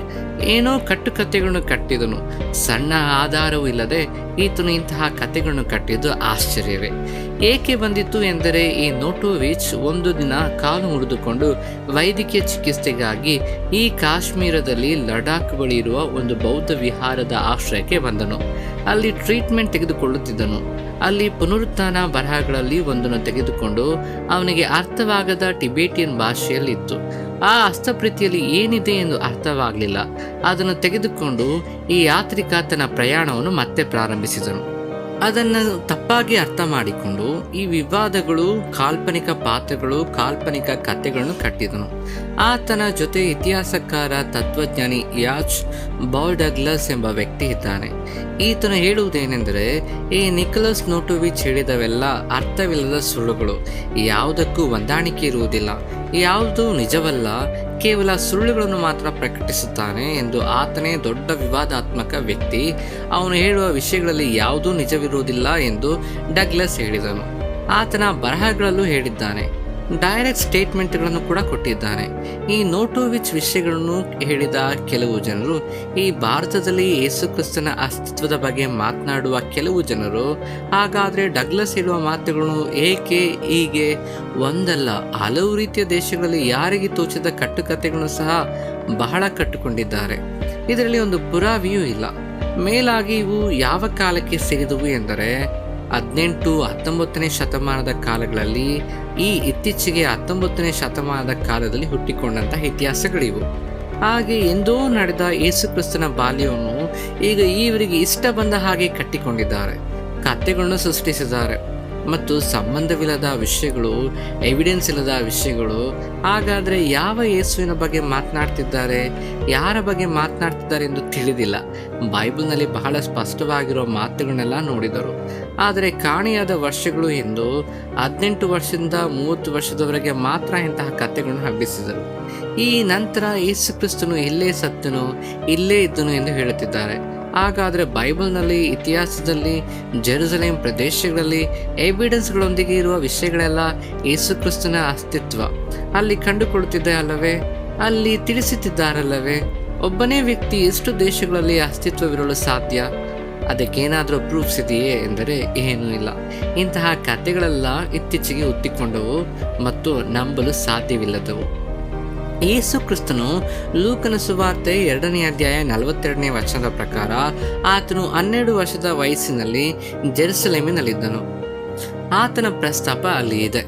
ಕಟ್ಟುಕತೆಗಳನ್ನು ಕಟ್ಟಿದನು. ಸಣ್ಣ ಆಧಾರವೂ ಇಲ್ಲದೆ ಈತನು ಇಂತಹ ಕತೆಗಳನ್ನು ಕಟ್ಟಿದ್ದು ಆಶ್ಚರ್ಯವೇ. ಏಕೆ ಬಂದಿತ್ತು ಎಂದರೆ ಈ ನೋಟೋವಿಚ್ ಒಂದು ದಿನ ಕಾಲು ಮುರಿದುಕೊಂಡು ವೈದ್ಯಕೀಯ ಚಿಕಿತ್ಸೆಗಾಗಿ ಈ ಕಾಶ್ಮೀರದಲ್ಲಿ ಲಡಾಖ್ ಬಳಿ ಇರುವ ಒಂದು ಬೌದ್ಧ ವಿಹಾರದ ಆಶ್ರಯಕ್ಕೆ ಬಂದನು. ಅಲ್ಲಿ ಟ್ರೀಟ್ಮೆಂಟ್ ತೆಗೆದುಕೊಳ್ಳುತ್ತಿದ್ದನು. ಅಲ್ಲಿ ಪುನರುತ್ಥಾನ ಬರಹಗಳಲ್ಲಿ ಒಂದನ್ನು ತೆಗೆದುಕೊಂಡು ಅವನಿಗೆ ಅರ್ಥವಾಗದ ಟಿಬೇಟಿಯನ್ ಭಾಷೆಯಲ್ಲಿತ್ತು. ಆ ಹಸ್ತಪ್ರೀತಿಯಲ್ಲಿ ಏನಿದೆ ಎಂದು ಅರ್ಥವಾಗಲಿಲ್ಲ. ಅದನ್ನು ತೆಗೆದುಕೊಂಡು ಈ ಯಾತ್ರಿಕ ತನ್ನ ಪ್ರಯಾಣವನ್ನು ಮತ್ತೆ ಪ್ರಾರಂಭಿಸಿದನು. ಅದನ್ನು ತಪ್ಪಾಗಿ ಅರ್ಥ ಮಾಡಿಕೊಂಡು ಈ ವಿವಾದಗಳು, ಕಾಲ್ಪನಿಕ ಪಾತ್ರಗಳು, ಕಾಲ್ಪನಿಕ ಕಥೆಗಳನ್ನು ಕಟ್ಟಿದನು. ಆತನ ಜೊತೆ ಇತಿಹಾಸಕಾರ, ತತ್ವಜ್ಞಾನಿ ಯಾಚ್ ಬಾಲ್ ಡಗ್ಲಸ್ ಎಂಬ ವ್ಯಕ್ತಿ ಇದ್ದಾನೆ. ಈತನು ಹೇಳುವುದೇನೆಂದರೆ, ಈ ನಿಕೋಲಸ್ ನೋಟೋವಿಚ್ ಹೇಳಿದವೆಲ್ಲ ಅರ್ಥವಿಲ್ಲದ ಸುಳ್ಳುಗಳು, ಯಾವುದಕ್ಕೂ ಹೊಂದಾಣಿಕೆ ಇರುವುದಿಲ್ಲ, ಯಾವುದೂ ನಿಜವಲ್ಲ, ಕೇವಲ ಸುಳ್ಳುಗಳನ್ನು ಮಾತ್ರ ಪ್ರಕಟಿಸುತ್ತಾನೆ ಎಂದು. ಆತನೇ ದೊಡ್ಡ ವಿವಾದಾತ್ಮಕ ವ್ಯಕ್ತಿ. ಅವನು ಹೇಳುವ ವಿಷಯಗಳಲ್ಲಿ ಯಾವುದೂ ನಿಜವಿರುವುದಿಲ್ಲ ಎಂದು ಡಗ್ಲಸ್ ಹೇಳಿದನು. ಆತನ ಬರಹಗಳಲ್ಲೂ ಹೇಳಿದ್ದಾನೆ. ಡೈರೆಕ್ಟ್ ಸ್ಟೇಟ್ಮೆಂಟ್ಗಳನ್ನು ಕೂಡ ಕೊಟ್ಟಿದ್ದಾನೆ. ಈ ನೋಟೋವಿಚ್ ವಿಷಯಗಳನ್ನು ಹೇಳಿದ ಕೆಲವು ಜನರು, ಈ ಭಾರತದಲ್ಲಿ ಯೇಸು ಕ್ರಿಸ್ತನ ಅಸ್ತಿತ್ವದ ಬಗ್ಗೆ ಮಾತನಾಡುವ ಕೆಲವು ಜನರು, ಹಾಗಾದರೆ ಡಗ್ಲಸ್ ಹೇಳುವ ಮಾತುಗಳನ್ನು ಏಕೆ ಹೀಗೆ ಒಂದಲ್ಲ ಹಲವು ರೀತಿಯ ದೇಶಗಳಲ್ಲಿ ಯಾರಿಗೆ ತೋಚಿದ ಕಟ್ಟುಕತೆಗಳನ್ನು ಸಹ ಬಹಳ ಕಟ್ಟಿಕೊಂಡಿದ್ದಾರೆ. ಇದರಲ್ಲಿ ಒಂದು ಪುರಾವೆಯೂ ಇಲ್ಲ. ಮೇಲಾಗಿ ಇವು ಯಾವ ಕಾಲಕ್ಕೆ ಸೇರಿದವು ಎಂದರೆ 18-19ನೇ ಶತಮಾನದ ಕಾಲಗಳಲ್ಲಿ, ಈ ಇತ್ತೀಚೆಗೆ 19ನೇ ಶತಮಾನದ ಕಾಲದಲ್ಲಿ ಹುಟ್ಟಿಕೊಂಡಂತಹ ಇತಿಹಾಸಗಳಿವು. ಹಾಗೆ ಎಂದೋ ನಡೆದ ಯೇಸು ಕ್ರಿಸ್ತನ ಬಾಲ್ಯವನ್ನು ಈಗ ಇವರಿಗೆ ಇಷ್ಟ ಬಂದ ಹಾಗೆ ಕಟ್ಟಿಕೊಂಡಿದ್ದಾರೆ, ಕಥೆಗಳನ್ನು ಸೃಷ್ಟಿಸಿದ್ದಾರೆ. ಮತ್ತು ಸಂಬಂಧವಿಲ್ಲದ ವಿಷಯಗಳು, ಎವಿಡೆನ್ಸ್ ಇಲ್ಲದ ವಿಷಯಗಳು. ಹಾಗಾದರೆ ಯಾವ ಯೇಸುವಿನ ಬಗ್ಗೆ ಮಾತನಾಡ್ತಿದ್ದಾರೆ, ಯಾರ ಬಗ್ಗೆ ಮಾತನಾಡ್ತಿದ್ದಾರೆ ಎಂದು ತಿಳಿದಿಲ್ಲ. ಬೈಬಲ್ನಲ್ಲಿ ಬಹಳ ಸ್ಪಷ್ಟವಾಗಿರೋ ಮಾತುಗಳನ್ನೆಲ್ಲ ನೋಡಿದರು. ಆದರೆ ಕಾಣೆಯಾದ ವರ್ಷಗಳು ಎಂದು 18 ವರ್ಷದಿಂದ 30 ವರ್ಷದವರೆಗೆ ಮಾತ್ರ ಇಂತಹ ಕಥೆಗಳನ್ನು ಹಬ್ಬಿಸಿದರು. ಈ ನಂತರ ಯೇಸು ಕ್ರಿಸ್ತನು ಇಲ್ಲೇ ಸತ್ತನು, ಇಲ್ಲೇ ಇದ್ದನು ಎಂದು ಹೇಳುತ್ತಿದ್ದಾರೆ. ಹಾಗಾದರೆ ಬೈಬಲ್ನಲ್ಲಿ, ಇತಿಹಾಸದಲ್ಲಿ, ಜೆರುಸಲೇಮ್ ಪ್ರದೇಶಗಳಲ್ಲಿ ಎವಿಡೆನ್ಸ್ಗಳೊಂದಿಗೆ ಇರುವ ವಿಷಯಗಳೆಲ್ಲ ಯೇಸು ಕ್ರಿಸ್ತನ ಅಸ್ತಿತ್ವ ಅಲ್ಲಿ ಕಂಡುಕೊಳ್ಳುತ್ತಿದೆ ಅಲ್ಲವೇ? ಅಲ್ಲಿ ತಿಳಿಸುತ್ತಿದ್ದಾರಲ್ಲವೇ? ಒಬ್ಬನೇ ವ್ಯಕ್ತಿ ಎಷ್ಟು ದೇಶಗಳಲ್ಲಿ ಅಸ್ತಿತ್ವವಿರಲು ಸಾಧ್ಯ? ಅದಕ್ಕೇನಾದರೂ ಪ್ರೂಫ್ಸ್ ಇದೆಯೇ ಎಂದರೆ ಏನೂ ಇಲ್ಲ. ಇಂತಹ ಕಥೆಗಳೆಲ್ಲ ಇತ್ತೀಚೆಗೆ ಹುಟ್ಟಿಕೊಂಡವು ಮತ್ತು ನಂಬಲು ಸಾಧ್ಯವಿಲ್ಲದವು. ಯೇಸು ಕ್ರಿಸ್ತನು ಲೂಕನ ಸುವಾರ್ತೆ 2ನೇ ಅಧ್ಯಾಯ 42ನೇ ವಚನದ ಪ್ರಕಾರ ಆತನು 12 ವರ್ಷದ ವಯಸ್ಸಿನಲ್ಲಿ ಜೆರುಸಲೇಮಿನಲ್ಲಿದ್ದನು. ಆತನ ಪ್ರಸ್ತಾಪ ಅಲ್ಲಿ ಇದೆ.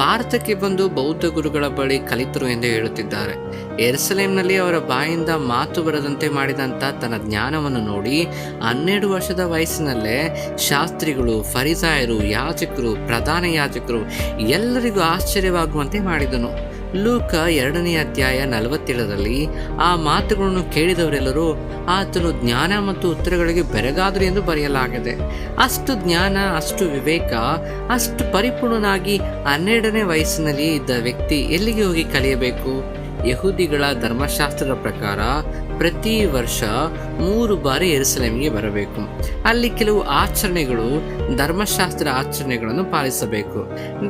ಭಾರತಕ್ಕೆ ಬಂದು ಬೌದ್ಧ ಗುರುಗಳ ಬಳಿ ಕಲಿತರು ಎಂದು ಹೇಳುತ್ತಿದ್ದಾರೆ. ಯೆರೂಸಲೇಮಿನಲ್ಲಿ ಅವರ ಬಾಯಿಂದ ಮಾತು ಬರದಂತೆ ಮಾಡಿದಂಥ ತನ್ನ ಜ್ಞಾನವನ್ನು ನೋಡಿ 12 ವರ್ಷದ ವಯಸ್ಸಿನಲ್ಲೇ ಶಾಸ್ತ್ರಿಗಳು, ಫರಿಸಾಯರು, ಯಾಜಕರು, ಪ್ರಧಾನ ಯಾಜಕರು ಎಲ್ಲರಿಗೂ ಆಶ್ಚರ್ಯವಾಗುವಂತೆ ಮಾಡಿದನು. ಲೂಕ 2ನೇ ಅಧ್ಯಾಯ 47ರಲ್ಲಿ ಆ ಮಾತುಗಳನ್ನು ಕೇಳಿದವರೆಲ್ಲರೂ ಆತನು ಜ್ಞಾನ ಮತ್ತು ಉತ್ತರಗಳಿಗೆ ಬೆರಗಾದರು ಎಂದು ಬರೆಯಲಾಗಿದೆ. ಅಷ್ಟು ಜ್ಞಾನ, ಅಷ್ಟು ವಿವೇಕ, ಅಷ್ಟು ಪರಿಪೂರ್ಣನಾಗಿ 12ನೇ ವಯಸ್ಸಿನಲ್ಲಿ ಇದ್ದ ವ್ಯಕ್ತಿ ಎಲ್ಲಿಗೆ ಹೋಗಿ ಕಲಿಯಬೇಕು? ಯಹೂದಿಗಳ ಧರ್ಮಶಾಸ್ತ್ರದ ಪ್ರಕಾರ ಪ್ರತಿ ವರ್ಷ 3 ಬಾರಿ ಯೆರೂಸಲೇಮಿಗೆ ಬರಬೇಕು. ಅಲ್ಲಿ ಕೆಲವು ಆಚರಣೆಗಳು, ಧರ್ಮಶಾಸ್ತ್ರ ಆಚರಣೆಗಳನ್ನು ಪಾಲಿಸಬೇಕು,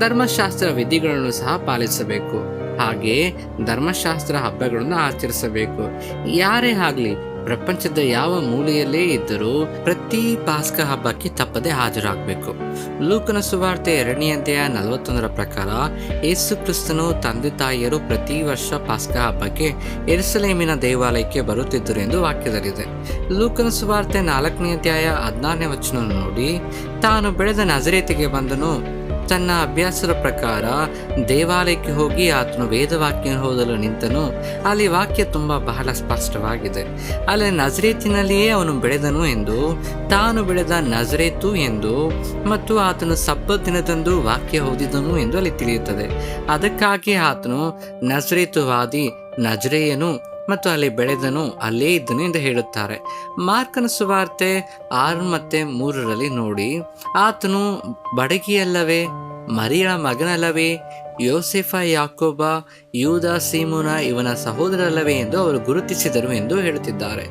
ಧರ್ಮಶಾಸ್ತ್ರ ವಿಧಿಗಳನ್ನು ಸಹ ಪಾಲಿಸಬೇಕು. ಹಾಗೆ ಧರ್ಮಶಾಸ್ತ್ರ ಹಬ್ಬಗಳನ್ನು ಆಚರಿಸಬೇಕು. ಯಾರೇ ಆಗಲಿ ಪ್ರಪಂಚದ ಯಾವ ಮೂಲೆಯಲ್ಲೇ ಇದ್ದರೂ ಪ್ರತಿ ಪಾಸ್ಕ ಹಬ್ಬಕ್ಕೆ ತಪ್ಪದೆ ಹಾಜರಾಗಬೇಕು. ಲೂಕನ ಸುವಾರ್ತೆ 2ನೇ ಅಧ್ಯಾಯ 41ರ ಪ್ರಕಾರ ಯೇಸು ಕ್ರಿಸ್ತನು ತಂದೆ ತಾಯಿಯರು ಪ್ರತಿ ವರ್ಷ ಪಾಸ್ಕ ಹಬ್ಬಕ್ಕೆ ಯೆರೂಸಲೇಮಿನ ದೇವಾಲಯಕ್ಕೆ ಬರುತ್ತಿದ್ದರು ಎಂದು ವಾಕ್ಯದಲ್ಲಿದೆ. ಲೂಕನ ಸುವಾರ್ತೆ 4ನೇ ಅಧ್ಯಾಯ 16ನೇ ವಚನ ನೋಡಿ, ತಾನು ಬೆಳೆದ ನಜರೇತಿಗೆ ಬಂದನು. ತನ್ನ ಅಭ್ಯಾಸದ ಪ್ರಕಾರ ದೇವಾಲಯಕ್ಕೆ ಹೋಗಿ ಆತನು ವೇದವಾಕ್ಯ ಓದಲು ನಿಂತನು. ಅಲ್ಲಿ ವಾಕ್ಯ ಬಹಳ ಸ್ಪಷ್ಟವಾಗಿದೆ. ಅಲ್ಲಿ ನಜರೇತಿನಲ್ಲಿಯೇ ಅವನು ಬೆಳೆದನು ಎಂದು, ತಾನು ಬೆಳೆದ ನಜರೇತು ಎಂದು ಮತ್ತು ಆತನು ಸಬ್ಬತ್ ದಿನದಂದು ವಾಕ್ಯ ಓದಿದನು ಎಂದು ಅಲ್ಲಿ ತಿಳಿಯುತ್ತದೆ. ಅದಕ್ಕಾಗಿ ಆತನು ನಜರೇತುವಾದಿ, ನಜರೇಯನು ಮತ್ತು ಅಲ್ಲಿ ಬೆಳೆದನು, ಅಲ್ಲೇ ಇದ್ದನು ಎಂದು ಹೇಳುತ್ತಾರೆ. ಮಾರ್ಕನ ಸುವಾರ್ತೆ 6 ಮತ್ತು 3ರಲ್ಲಿ ನೋಡಿ, ಆತನು ಬಡಗಿಯಲ್ಲವೇ, ಮರಿಯಳ ಮಗನಲ್ಲವೇ, ಯೋಸೆಫ, ಯಾಕೋಬ, ಯೂದ, ಸೀಮೋನ ಇವನ ಸಹೋದರಲ್ಲವೇ ಎಂದು ಅವರು ಗುರುತಿಸಿದರು ಎಂದು ಹೇಳುತ್ತಿದ್ದಾರೆ.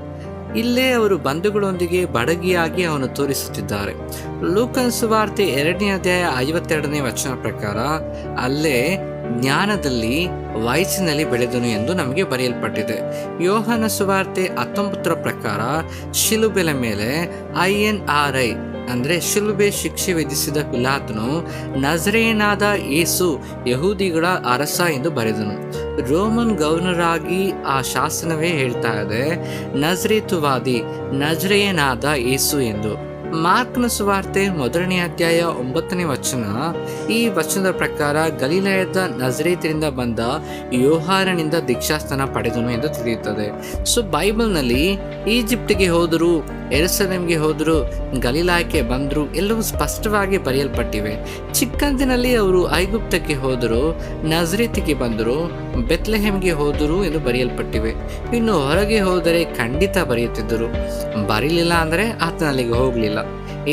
ಇಲ್ಲೇ ಅವರು ಬಂಧುಗಳೊಂದಿಗೆ ಬಡಗಿಯಾಗಿ ಅವನು ತೋರಿಸುತ್ತಿದ್ದಾರೆ. ಲೂಕನ ಸುವಾರ್ತೆ 2ನೇ ಅಧ್ಯಾಯ 52ನೇ ವಚನ ಪ್ರಕಾರ ಅಲ್ಲೇ ಜ್ಞಾನದಲ್ಲಿ, ವಯಸ್ಸಿನಲ್ಲಿ ಬೆಳೆದನು ಎಂದು ನಮಗೆ ಬರೆಯಲ್ಪಟ್ಟಿದೆ. ಯೋಹಾನ ಸುವಾರ್ತೆ 19ರ ಪ್ರಕಾರ ಶಿಲುಬೆల ಮೇಲೆ INRI ಅಂದರೆ ಶಿಲುಬೆ ಶಿಕ್ಷೆ ವಿಧಿಸಿದ ಪಿಲಾತನು ನಜರೇಯನಾದ ಯೇಸು ಯಹೂದಿಗಳ ಅರಸ ಎಂದು ಬರೆದನು. ರೋಮನ್ ಗವರ್ನರ್ ಆಗಿ ಆ ಶಾಸನವೇ ಹೇಳ್ತಾ ಇದೆ ನಜರೇತುವಾದಿ, ನಜರೇಯನಾದ ಯೇಸು ಎಂದು. ಮಾರ್ಕನ ಸುವಾರ್ತೆ 1ನೇ ಅಧ್ಯಾಯ 9ನೇ ವಚನ, ಈ ವಚನದ ಪ್ರಕಾರ ಗಲಿಲಾಯದ ನಜರೇತಿನಿಂದ ಬಂದ ಯೋಹಾನನಿಂದ ದೀಕ್ಷಾಸ್ನಾನ ಪಡೆದನು ಎಂದು ತಿಳಿಯುತ್ತದೆ. ಸೊ ಬೈಬಲ್ನಲ್ಲಿ ಈಜಿಪ್ಟಿಗೆ ಹೋದರು, ಯೆರೂಸಲೇಮಿಗೆ ಹೋದರು, ಗಲಿಲಾಯಕ್ಕೆ ಬಂದರು, ಎಲ್ಲವೂ ಸ್ಪಷ್ಟವಾಗಿ ಬರೆಯಲ್ಪಟ್ಟಿವೆ. ಚಿಕ್ಕಂದಿನಲ್ಲಿ ಅವರು ಐಗುಪ್ತಕ್ಕೆ ಹೋದರು, ನಜರೇತಿಗೆ ಬಂದರು, ಬೆತ್ಲೆಹೆಮ್ಗೆ ಹೋದರು ಎಂದು ಬರೆಯಲ್ಪಟ್ಟಿವೆ. ಇನ್ನು ಹೊರಗೆ ಹೋದರೆ ಖಂಡಿತ ಬರೆಯುತ್ತಿದ್ದರು. ಬರೀಲಿಲ್ಲ ಅಂದರೆ ಆತನಲ್ಲಿಗೆ ಹೋಗಲಿಲ್ಲ.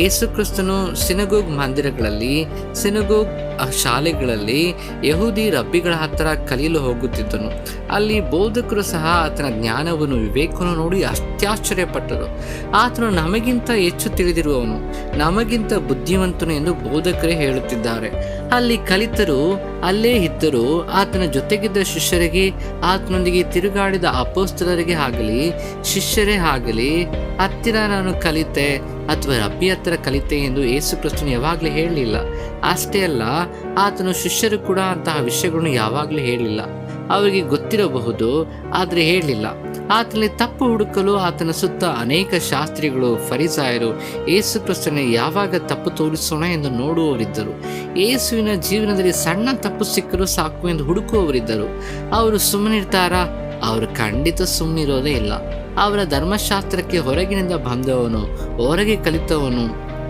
ಯೇಸು ಕ್ರಿಸ್ತನು ಸಿನಗೋಗ್ ಮಂದಿರಗಳಲ್ಲಿ, ಸಿನಗೋಗ್ ಶಾಲೆಗಳಲ್ಲಿ ಯಹೂದಿ ರಬ್ಬಿಗಳ ಹತ್ತಿರ ಕಲಿಯಲು ಹೋಗುತ್ತಿದ್ದನು. ಅಲ್ಲಿ ಬೋಧಕರು ಸಹ ಆತನ ಜ್ಞಾನವನ್ನು, ವಿವೇಕವನ್ನು ನೋಡಿ ಅತ್ಯಾಶ್ಚರ್ಯಪಟ್ಟರು. ಆತನು ನಮಗಿಂತ ಹೆಚ್ಚು ತಿಳಿದಿರುವವನು, ನಮಗಿಂತ ಬುದ್ಧಿವಂತನು ಎಂದು ಬೋಧಕರೇ ಹೇಳುತ್ತಿದ್ದಾರೆ. ಅಲ್ಲಿ ಕಲಿತರು, ಅಲ್ಲೇ ಇದ್ದರು. ಆತನ ಜೊತೆಗಿದ್ದ ಶಿಷ್ಯರಿಗೆ, ಆತನೊಂದಿಗೆ ತಿರುಗಾಡಿದ ಅಪೊಸ್ತಲರಿಗೆ ಆಗಲಿ, ಶಿಷ್ಯರೇ ಆಗಲಿ, ಹತ್ತಿರ ನಾನು ಕಲಿತೆ ಅಥವಾ ರಬ್ಬಿ ಹತ್ತಿರ ಕಲಿತೆ ಎಂದು ಯೇಸು ಕ್ರಿಸ್ತನು ಯಾವಾಗಲೂ ಹೇಳಲಿಲ್ಲ. ಅಷ್ಟೇ ಅಲ್ಲ, ಆತನು ಶಿಷ್ಯರು ಕೂಡ ಅಂತಹ ವಿಷಯಗಳನ್ನು ಯಾವಾಗಲೂ ಹೇಳಲಿಲ್ಲ. ಅವರಿಗೆ ಗೊತ್ತಿರಬಹುದು, ಆದರೆ ಹೇಳಲಿಲ್ಲ. ಆತನಲ್ಲಿ ತಪ್ಪು ಹುಡುಕಲು ಆತನ ಸುತ್ತ ಅನೇಕ ಶಾಸ್ತ್ರಿಗಳು, ಫರಿಸಾಯರು ಯೇಸು ಕ್ರಿಸ್ತನ ಯಾವಾಗ ತಪ್ಪು ತೋರಿಸೋಣ ಎಂದು ನೋಡುವವರಿದ್ದರು. ಯೇಸುವಿನ ಜೀವನದಲ್ಲಿ ಸಣ್ಣ ತಪ್ಪು ಸಿಕ್ಕರೂ ಸಾಕು ಎಂದು ಹುಡುಕುವವರಿದ್ದರು. ಅವರು ಸುಮ್ಮನಿರ್ತಾರಾ? ಅವರು ಖಂಡಿತ ಸುಮ್ಮನಿರೋದೇ ಇಲ್ಲ. ಅವರ ಧರ್ಮಶಾಸ್ತ್ರಕ್ಕೆ ಹೊರಗಿನಿಂದ ಬಂದವನು, ಹೊರಗೆ ಕಲಿತವನು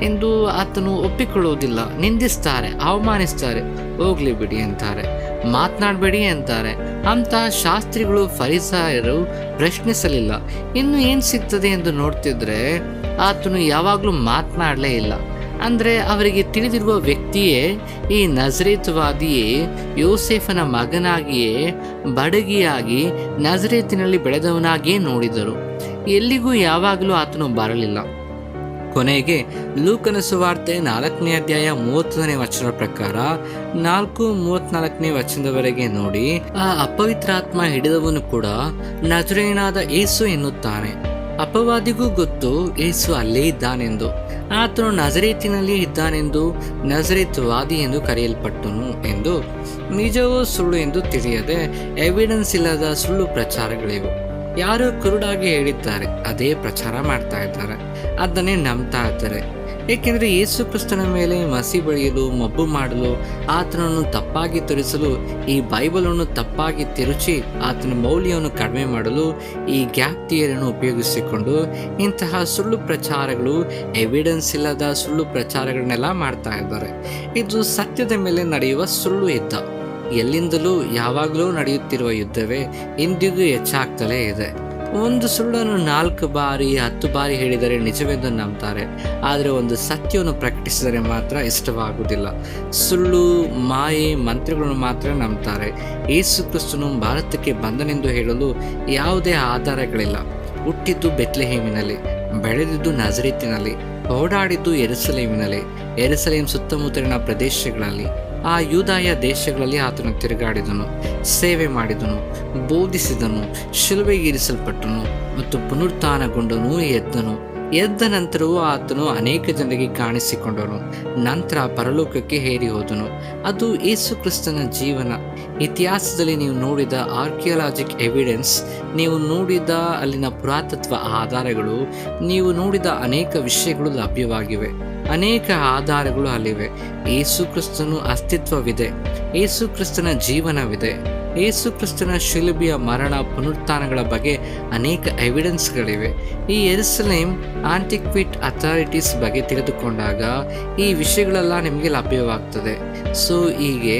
ಎಂದು ಆತನು ಒಪ್ಪಿಕೊಳ್ಳುವುದಿಲ್ಲ. ನಿಂದಿಸ್ತಾರೆ, ಅವಮಾನಿಸ್ತಾರೆ, ಹೋಗ್ಲಿ ಬಿಡಿ ಅಂತಾರೆ, ಮಾತನಾಡಬೇಡಿ ಅಂತಾರೆ. ಅಂತಹ ಶಾಸ್ತ್ರಿಗಳು, ಫರಿಸಾಯರು ಪ್ರಶ್ನಿಸಲಿಲ್ಲ. ಇನ್ನು ಏನು ಸಿಗ್ತದೆ ಎಂದು ನೋಡ್ತಿದ್ರೆ ಆತನು ಯಾವಾಗಲೂ ಮಾತನಾಡಲೇ ಇಲ್ಲ. ಅಂದರೆ ಅವರಿಗೆ ತಿಳಿದಿರುವ ವ್ಯಕ್ತಿಯೇ ಈ ನಜರೇತುವಾದಿಯೇ, ಯೋಸೇಫನ ಮಗನಾಗಿಯೇ, ಬಡಗಿಯಾಗಿ ನಜರೇತಿನಲ್ಲಿ ಬೆಳೆದವನಾಗಿಯೇ ನೋಡಿದರು. ಎಲ್ಲಿಗೂ ಯಾವಾಗಲೂ ಆತನು ಬರಲಿಲ್ಲ. ಕೊನೆಗೆ ಲೂಕನ ಸುವಾರ್ತೆ 4ನೇ ಅಧ್ಯಾಯ 30ನೇ ವಚನದ ಪ್ರಕಾರ 4:34ನೇ ವಚನದವರೆಗೆ ನೋಡಿ, ಆ ಅಪವಿತ್ರಾತ್ಮ ಹಿಡಿದವನು ಕೂಡ ನಜರೇಯನಾದ ಯೇಸು ಎನ್ನುತ್ತಾನೆ. ಅಪವಾದಿಗೂ ಗೊತ್ತು ಯೇಸು ಅಲ್ಲೇ ಇದ್ದಾನೆಂದು. ಆತನು ನಜರೇತಿನಲ್ಲಿ ಇದ್ದಾನೆಂದು ನಜರೇತುವಾದಿ ಎಂದು ಕರೆಯಲ್ಪಟ್ಟನು ಎಂದು. ನಿಜವೋ ಸುಳ್ಳು ಎಂದು ತಿಳಿಯದೆ ಎವಿಡೆನ್ಸ್ ಇಲ್ಲದ ಸುಳ್ಳು ಪ್ರಚಾರಗಳಿವು. ಯಾರೋ ಕುರುಡಾಗಿ ಹೇಳಿದ್ದಾರೆ, ಅದೇ ಪ್ರಚಾರ ಮಾಡ್ತಾ ಇದ್ದಾರೆ, ಅದನ್ನೇ ನಂಬ್ತಾ ಇದ್ದಾರೆ. ಏಕೆಂದರೆ ಯೇಸು ಕ್ರಿಸ್ತನ ಮೇಲೆ ಮಸಿ ಬಳಿಯಲು, ಮಬ್ಬು ಮಾಡಲು, ಆತನನ್ನು ತಪ್ಪಾಗಿ ತೋರಿಸಲು, ಈ ಬೈಬಲನ್ನು ತಪ್ಪಾಗಿ ತಿರುಚಿ ಆತನ ಮೌಲ್ಯವನ್ನು ಕಡಿಮೆ ಮಾಡಲು ಈ ಗ್ಯಾಪ್ ಥಿಯರಿಯನ್ನು ಉಪಯೋಗಿಸಿಕೊಂಡು ಇಂತಹ ಸುಳ್ಳು ಪ್ರಚಾರಗಳು, ಎವಿಡೆನ್ಸ್ ಇಲ್ಲದ ಸುಳ್ಳು ಪ್ರಚಾರಗಳನ್ನೆಲ್ಲ ಮಾಡ್ತಾ ಇದ್ದಾರೆ. ಇದು ಸತ್ಯದ ಮೇಲೆ ನಡೆಯುವ ಸುಳ್ಳು ಯುದ್ಧ. ಎಲ್ಲಿಂದಲೂ ಯಾವಾಗಲೂ ನಡೆಯುತ್ತಿರುವ ಯುದ್ಧವೇ ಇಂದಿಗೂ ಹೆಚ್ಚಾಗ್ತಲೇ ಇದೆ. ಒಂದು ಸುಳ್ಳನ್ನು 4 ಬಾರಿ 10 ಬಾರಿ ಹೇಳಿದರೆ ನಿಜವೆಂದು ನಂಬ್ತಾರೆ, ಆದರೆ ಒಂದು ಸತ್ಯವನ್ನು ಪ್ರಕಟಿಸಿದರೆ ಮಾತ್ರ ಇಷ್ಟವಾಗುವುದಿಲ್ಲ. ಸುಳ್ಳು, ಮಾಯೆ, ಮಂತ್ರಗಳನ್ನು ಮಾತ್ರ ನಂಬ್ತಾರೆ. ಯೇಸು ಕ್ರಿಸ್ತನು ಭಾರತಕ್ಕೆ ಬಂದನೆಂದು ಹೇಳಲು ಯಾವುದೇ ಆಧಾರಗಳಿಲ್ಲ. ಹುಟ್ಟಿದ್ದು ಬೆತ್ಲೆಹೇಮಿನಲ್ಲಿ, ಬೆಳೆದಿದ್ದು ನಜರೇತಿನಲ್ಲಿ, ಓಡಾಡಿದ್ದು ಯೆರೂಸಲೇಮಿನಲ್ಲಿ, ಯೆರೂಸಲೇಮ್ ಸುತ್ತಮುತ್ತಲಿನ ಪ್ರದೇಶಗಳಲ್ಲಿ, ಆ ಯೂದಾಯ ದೇಶಗಳಲ್ಲಿ ಆತನು ತಿರುಗಾಡಿದನು, ಸೇವೆ ಮಾಡಿದನು, ಬೋಧಿಸಿದನು, ಶಿಲುಬೆಗೇರಿಸಲ್ಪಟ್ಟನು ಮತ್ತು ಪುನರುತ್ಥಾನಗೊಂಡನು, ಎದ್ದ ನಂತರವೂ ಆತನು ಅನೇಕ ಜನರಿಗೆ ಕಾಣಿಸಿಕೊಂಡನು. ನಂತರ ಪರಲೋಕಕ್ಕೆ ಏರಿ ಹೋದನು. ಅದು ಯೇಸು ಕ್ರಿಸ್ತನ ಜೀವನ. ಇತಿಹಾಸದಲ್ಲಿ ನೀವು ನೋಡಿದ ಆರ್ಕಿಯಾಲಜಿಕ್ ಎವಿಡೆನ್ಸ್, ನೀವು ನೋಡಿದ ಅಲ್ಲಿನ ಪುರಾತತ್ವ ಆಧಾರಗಳು, ನೀವು ನೋಡಿದ ಅನೇಕ ವಿಷಯಗಳು ಲಭ್ಯವಾಗಿವೆ. ಅನೇಕ ಆಧಾರಗಳು ಅಲ್ಲಿವೆ. ಯೇಸು ಕ್ರಿಸ್ತನು ಅಸ್ತಿತ್ವವಿದೆ, ಯೇಸು ಕ್ರಿಸ್ತನ ಜೀವನವಿದೆ, ಯೇಸು ಕ್ರಿಸ್ತನ ಶಿಲುಬೆಯ ಮರಣ ಪುನರುತ್ಥಾನಗಳ ಬಗ್ಗೆ ಅನೇಕ ಎವಿಡೆನ್ಸ್ಗಳಿವೆ. ಈ ಯೆರೂಸಲೇಮ್ ಆಂಟಿಕ್ವಿಟ್ ಅಥಾರಿಟೀಸ್ ಬಗ್ಗೆ ತಿಳಿದುಕೊಂಡಾಗ ಈ ವಿಷಯಗಳೆಲ್ಲ ನಿಮಗೆ ಲಭ್ಯವಾಗ್ತದೆ. ಸೊ ಹೀಗೆ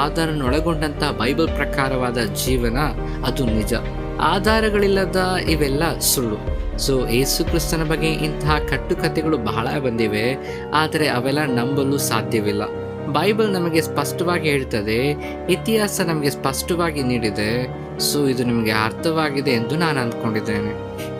ಆಧಾರನೊಳಗೊಂಡಂಥ ಬೈಬಲ್ ಪ್ರಕಾರವಾದ ಜೀವನ ಅದು ನಿಜ. ಆಧಾರಗಳಿಲ್ಲದ ಇವೆಲ್ಲ ಸುಳ್ಳು. ಸೊ ಯೇಸು ಕ್ರಿಸ್ತನ ಬಗ್ಗೆ ಇಂತಹ ಕಟ್ಟುಕತೆಗಳು ಬಹಳ ಬಂದಿವೆ, ಆದರೆ ಅವೆಲ್ಲ ನಂಬಲು ಸಾಧ್ಯವಿಲ್ಲ. ಬೈಬಲ್ ನಮಗೆ ಸ್ಪಷ್ಟವಾಗಿ ಹೇಳ್ತದೆ, ಇತಿಹಾಸ ನಮಗೆ ಸ್ಪಷ್ಟವಾಗಿ ನೀಡಿದೆ. ಸೊ ಇದು ನಿಮಗೆ ಅರ್ಥವಾಗಿದೆ ಎಂದು ನಾನು ಅಂದ್ಕೊಂಡಿದ್ದೇನೆ.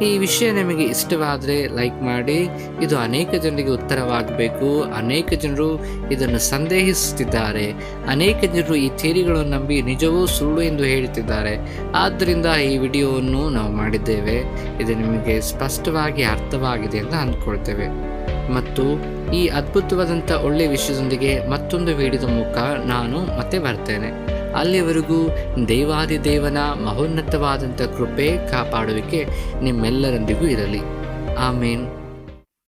ಈ ವಿಷಯ ನಿಮಗೆ ಇಷ್ಟವಾದರೆ ಲೈಕ್ ಮಾಡಿ. ಇದು ಅನೇಕ ಜನರಿಗೆ ಉತ್ತರವಾಗಬೇಕು. ಅನೇಕ ಜನರು ಇದನ್ನು ಸಂದೇಹಿಸುತ್ತಿದ್ದಾರೆ. ಅನೇಕ ಜನರು ಈ ಥಿಯರಿಗಳನ್ನು ನಂಬಿ ನಿಜವೂ ಸುಳ್ಳು ಎಂದು ಹೇಳುತ್ತಿದ್ದಾರೆ. ಆದ್ದರಿಂದ ಈ ವಿಡಿಯೋವನ್ನು ನಾವು ಮಾಡಿದ್ದೇವೆ. ಇದು ನಿಮಗೆ ಸ್ಪಷ್ಟವಾಗಿ ಅರ್ಥವಾಗಿದೆ ಎಂದು ಅಂದ್ಕೊಳ್ತೇವೆ. ಮತ್ತು ಈ ಅದ್ಭುತವಾದಂಥ ಒಳ್ಳೆಯ ವಿಷಯದೊಂದಿಗೆ ಮತ್ತೊಂದು ವಿಡಿಯೋದ ಮೂಲಕ ನಾನು ಮತ್ತೆ ಬರ್ತೇನೆ. ಅಲ್ಲಿವರೆಗೂ ದೇವಾದಿದೇವನ ಮಹೋನ್ನತವಾದಂಥ ಕೃಪೆ, ಕಾಪಾಡುವಿಕೆ ನಿಮ್ಮೆಲ್ಲರೊಂದಿಗೂ ಇರಲಿ. ಆಮೇನ್.